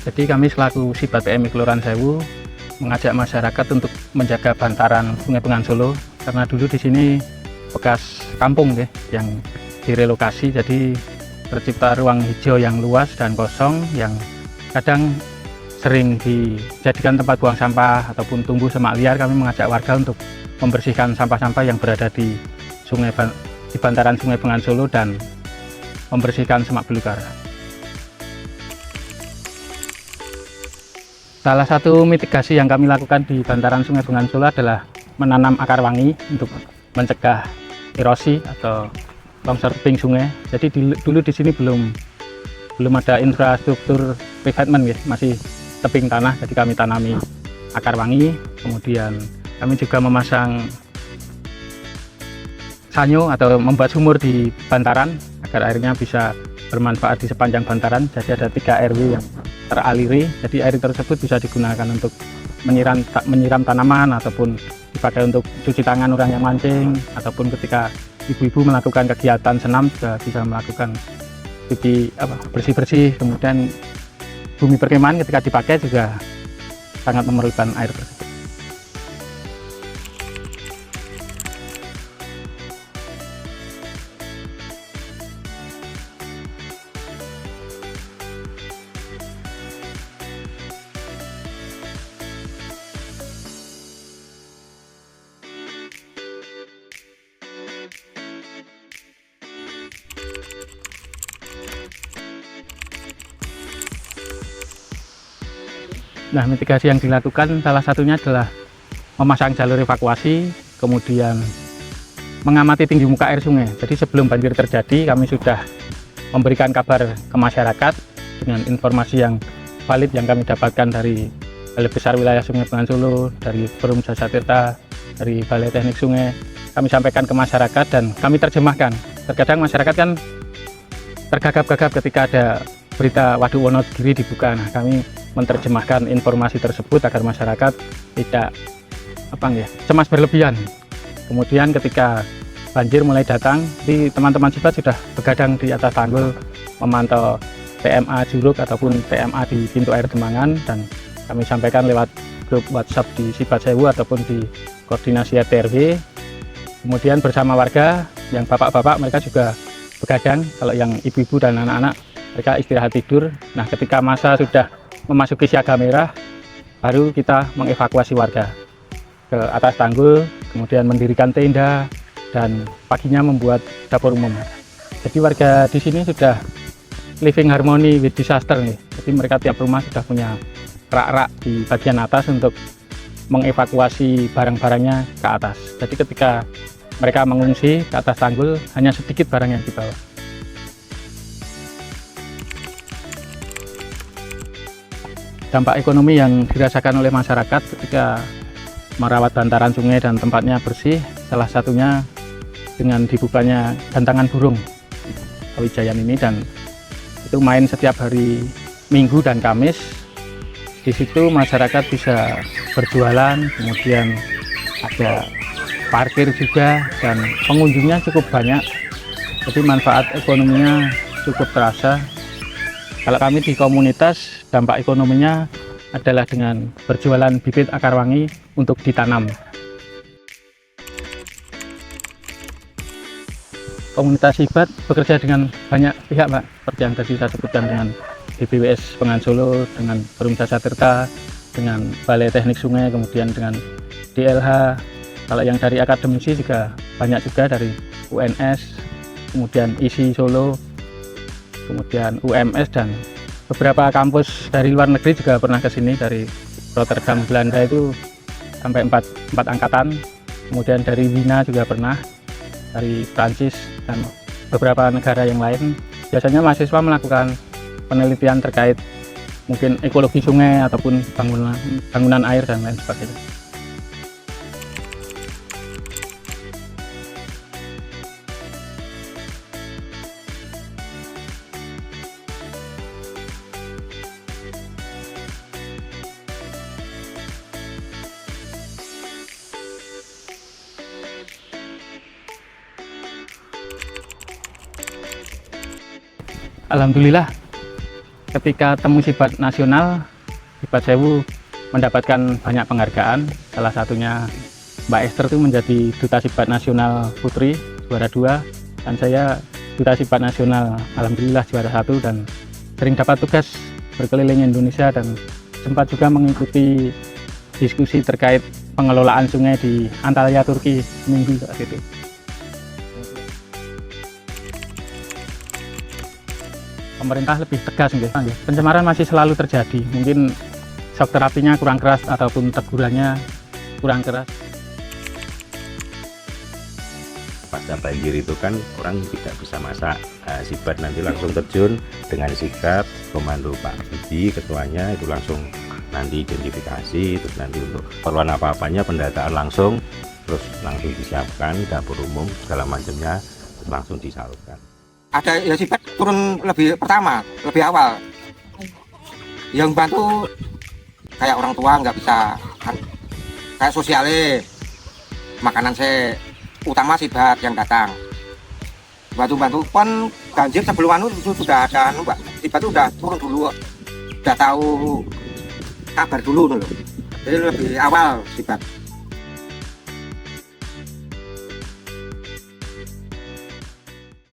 Jadi kami selaku Sibat PMI Kelurahan Sewu mengajak masyarakat untuk menjaga bantaran Sungai Bengawan Solo, karena dulu di sini bekas kampung ya, yang direlokasi, jadi tercipta ruang hijau yang luas dan kosong yang kadang sering dijadikan tempat buang sampah ataupun tumbuh semak liar. Kami mengajak warga untuk membersihkan sampah-sampah yang berada di bantaran Sungai Bengawan Solo dan membersihkan semak belukar. Salah satu mitigasi yang kami lakukan di bantaran Sungai Bengawan Solo adalah menanam akar wangi untuk mencegah erosi atau longsor tebing sungai. Jadi dulu di sini belum ada infrastruktur pavement ya, masih tebing tanah. Jadi kami tanami akar wangi, kemudian kami juga memasang sanyo atau membuat sumur di bantaran agar airnya bisa bermanfaat di sepanjang bantaran. Jadi ada 3 RW yang teraliri, jadi air tersebut bisa digunakan untuk menyiram tanaman ataupun dipakai untuk cuci tangan orang yang mancing, ataupun ketika ibu-ibu melakukan kegiatan senam juga bisa melakukan bersih-bersih. Kemudian bumi perkemahan ketika dipakai juga sangat memerlukan air tersebut. Nah, mitigasi yang dilakukan salah satunya adalah memasang jalur evakuasi, kemudian mengamati tinggi muka air sungai. Jadi sebelum banjir terjadi, kami sudah memberikan kabar ke masyarakat dengan informasi yang valid yang kami dapatkan dari Balai Besar Wilayah Sungai Bengawan Solo, dari Forum Jasa Tirta, dari Balai Teknik Sungai. Kami sampaikan ke masyarakat dan kami terjemahkan. Terkadang masyarakat kan tergagap-gagap ketika ada berita Waduk Wonogiri dibuka. Nah, kami menerjemahkan informasi tersebut agar masyarakat tidak cemas berlebihan. Kemudian ketika banjir mulai datang, teman-teman Sibat sudah begadang di atas tanggul memantau TMA Juruk ataupun TMA di pintu air Demangan, dan kami sampaikan lewat grup WhatsApp di Sibat Sewu ataupun di koordinasi RT RW. Kemudian bersama warga yang bapak-bapak, mereka juga begadang. Kalau yang ibu-ibu dan anak-anak, mereka istirahat tidur. Nah, ketika masa sudah memasuki siaga merah, baru kita mengevakuasi warga ke atas tanggul, kemudian mendirikan tenda, dan paginya membuat dapur umum. Jadi warga di sini sudah living harmony with disaster nih. Jadi mereka tiap rumah sudah punya rak-rak di bagian atas untuk mengevakuasi barang-barangnya ke atas. Jadi ketika mereka mengungsi ke atas tanggul, hanya sedikit barang yang dibawa. Dampak ekonomi yang dirasakan oleh masyarakat ketika merawat bantaran sungai dan tempatnya bersih, salah satunya dengan dibukanya gantangan burung Kawijayan ini, dan itu main setiap hari Minggu dan Kamis. Di situ masyarakat bisa berjualan, kemudian ada parkir juga, dan pengunjungnya cukup banyak. Jadi manfaat ekonominya cukup terasa. Kalau kami di komunitas, dampak ekonominya adalah dengan berjualan bibit akar wangi untuk ditanam. Komunitas Sibat bekerja dengan banyak pihak, Pak, seperti yang tadi saya sebutkan, dengan BPWS Bengawan Solo, dengan Forum Jasa Tirta, dengan Balai Teknik Sungai, kemudian dengan DLH. Kalau yang dari akademisi juga banyak juga, dari UNS, kemudian ISI Solo, kemudian UMS, dan beberapa kampus dari luar negeri juga pernah ke sini. Dari Rotterdam, Belanda itu sampai 4 angkatan, kemudian dari Wina juga pernah, dari Prancis, dan beberapa negara yang lain. Biasanya mahasiswa melakukan penelitian terkait mungkin ekologi sungai ataupun bangunan air dan lain sebagainya. Alhamdulillah ketika temu Sibat nasional, Sibat Sewu mendapatkan banyak penghargaan. Salah satunya Mbak Esther itu menjadi Duta Sibat Nasional Putri juara 2, dan saya Duta Sibat Nasional alhamdulillah juara 1, dan sering dapat tugas berkeliling Indonesia dan sempat juga mengikuti diskusi terkait pengelolaan sungai di Antalya Turki seminggu saat itu. Pemerintah lebih tegas, pencemaran masih selalu terjadi, mungkin shock terapinya kurang keras ataupun tegurannya kurang keras. Pasca banjir itu kan orang tidak bisa masak, Sibat nanti langsung terjun dengan sigap, komando Pak Budi ketuanya itu langsung nanti identifikasi, terus nanti untuk keperluan apa-apanya pendataan langsung, terus langsung disiapkan dapur umum segala macamnya langsung disalurkan. Ada ya Sibat turun lebih pertama, lebih awal, yang bantu kayak orang tua nggak bisa, kayak sosiale, makanan saya utama Sibat yang datang bantu pon banjir sebelum itu sudah ada Mbak. Sibat itu udah turun dulu, udah tahu kabar dulu, jadi lebih awal Sibat.